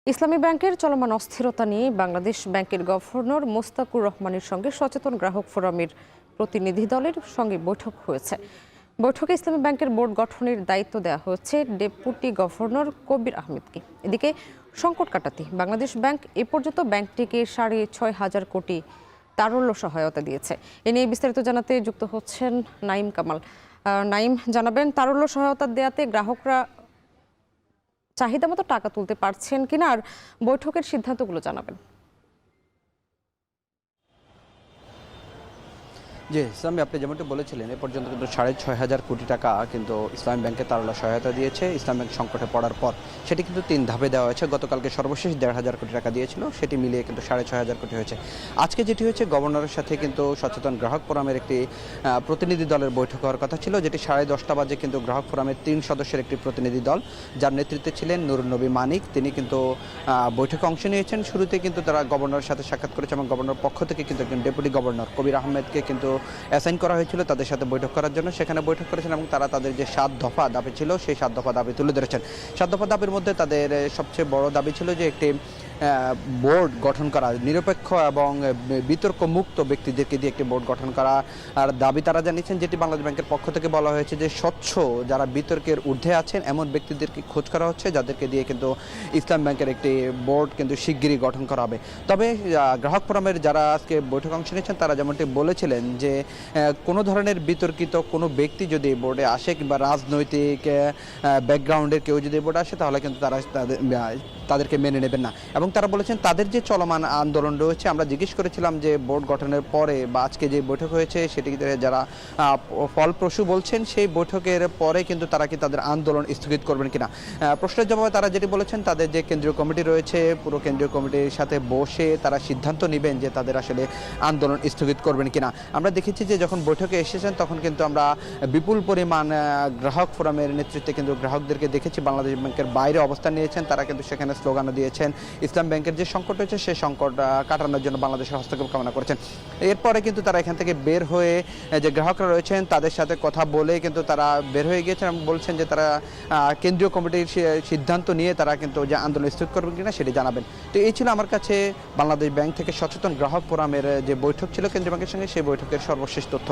ইসলামী ব্যাংকের চলমান অস্থিরতা নিয়ে বাংলাদেশ ব্যাংকের গভর্নর মোস্তাকুর রহমানের সঙ্গে সচেতন গ্রাহক ফোরামের প্রতিনিধি দলের সঙ্গে বৈঠক হয়েছে। বৈঠকে ইসলামী ব্যাংকের বোর্ড গঠনের দায়িত্ব দেওয়া হয়েছে ডেপুটি গভর্নর কবির আহমেদকে। এদিকে সংকট কাটাতে বাংলাদেশ ব্যাংক এ পর্যন্ত ব্যাংকটিকে 6,500 কোটি তারল্য সহায়তা দিয়েছে। এ নিয়ে বিস্তারিত জানাতে যুক্ত হচ্ছেন নাইম কামাল। নাইম, জানাবেন তারল্য সহায়তা দেওয়াতে গ্রাহকরা চাহিদা মতো টাকা তুলতে পারছেন কিনা, আর বৈঠকের সিদ্ধান্তগুলো জানাবেন। জি ইসলামী, আপনি যেমনটি বলেছিলেন এ পর্যন্ত কিন্তু 6,500 কোটি টাকা কিন্তু ইসলামী ব্যাংকে তারল্য সহায়তা দিয়েছে। ইসলামী ব্যাংক সংকটে পড়ার পর সেটি কিন্তু 3 ধাপে দেওয়া হয়েছে। গতকালকে সর্বশেষ 1,500 কোটি টাকা দিয়েছিল, সেটি মিলিয়ে কিন্তু 6,500 কোটি হয়েছে। আজকে যেটি হয়েছে, গভর্নরের সাথে কিন্তু সচেতন গ্রাহক ফোরামের একটি প্রতিনিধি দলের বৈঠক হওয়ার কথা ছিল, যেটি 10:30 বাজে কিন্তু গ্রাহক ফোরামের 3 সদস্যের একটি প্রতিনিধি দল, যার নেতৃত্বে ছিলেন নুরুন নবী মানিক, তিনি কিন্তু বৈঠকে অংশ নিয়েছেন। শুরুতে কিন্তু তারা গভর্নরের সাথে সাক্ষাৎ করেছে এবং গভর্নর পক্ষ থেকে কিন্তু একজন ডেপুটি গভর্নর কবির আহমেদকে কিন্তু অ্যাসাইন করা হয়েছিল তাদের সাথে বৈঠক করার জন্য। সেখানে বৈঠক করেছেন এবং তারা তাদের যে 7 দফা দাবি ছিল সেই 7 দফা দাবি তুলে ধরেছেন। 7 দফা দাবির মধ্যে তাদের সবচেয়ে বড় দাবি ছিল যে একটি বোর্ড গঠন করা, নিরপেক্ষ এবং বিতর্ক মুক্ত ব্যক্তিদেরকে দিয়ে একটি বোর্ড গঠন করা আর দাবি তারা জানিয়েছেন, যেটি বাংলাদেশ ব্যাংকের পক্ষ থেকে বলা হয়েছে যে স্বচ্ছ যারা বিতর্কের ঊর্ধ্বে আছেন এমন ব্যক্তিদেরকে খোঁজ করা হচ্ছে, যাদেরকে দিয়ে কিন্তু ইসলাম ব্যাংকের একটি বোর্ড কিন্তু শিগগিরই গঠন করা হবে। তবে গ্রাহক ফোরামের যারা আজকে বৈঠকে অংশ নিয়েছেন তারা যেমনটি বলেছিলেন যে কোনো ধরনের বিতর্কিত কোনো ব্যক্তি যদি বোর্ডে আসে কিংবা রাজনৈতিক ব্যাকগ্রাউন্ডের কেউ যদি বোর্ডে আসে তাহলে কিন্তু তারা তাদেরকে মেনে নেবেন না। এবং তারা বলেছেন তাদের যে চলমান আন্দোলন রয়েছে, আমরা জিজ্ঞেস করেছিলাম যে বোর্ড গঠনের পরে বা আজকে যে বৈঠক হয়েছে সেটিতে যারা ফলপ্রসূ বলছেন সেই বৈঠকের পরে কিন্তু তারা কি তাদের আন্দোলন স্থগিত করবেন কিনা। প্রশ্নের জবাবে তারা যেটি বলেছেন, তাদের যে কেন্দ্রীয় কমিটি রয়েছে পুরো কেন্দ্রীয় কমিটির সাথে বসে তারা সিদ্ধান্ত নেবেন যে তাদের আসলে আন্দোলন স্থগিত করবেন কিনা। আমরা দেখেছি যে যখন বৈঠকে এসেছেন তখন কিন্তু আমরা বিপুল পরিমাণ গ্রাহক ফোরামের নেতৃত্বে কিন্তু গ্রাহকদেরকে দেখেছি বাংলাদেশ ব্যাংকের বাইরে অবস্থান নিয়েছেন। তারা কিন্তু সেখানে স্লোগানও দিয়েছেন, ইসলাম ব্যাংকের যে সংকট হয়েছে সেই সংকট কাটানোর জন্য বাংলাদেশের হস্তক্ষেপ কামনা করেছেন। এরপরে কিন্তু তারা এখান থেকে বের হয়ে যে গ্রাহকরা রয়েছেন তাদের সাথে কথা বলে কিন্তু তারা বের হয়ে গিয়েছেন এবং বলছেন যে তারা কেন্দ্রীয় কমিটির সিদ্ধান্ত নিয়ে তারা কিন্তু যে আন্দোলন স্থগিত করবেন কিনা সেটি জানাবেন। তো এই ছিল আমার কাছে বাংলাদেশ ব্যাংক থেকে সচেতন গ্রাহক ফোরামের যে বৈঠক ছিল কেন্দ্রীয় ব্যাংকের সঙ্গে, সেই বৈঠকের সর্বশেষ তথ্য।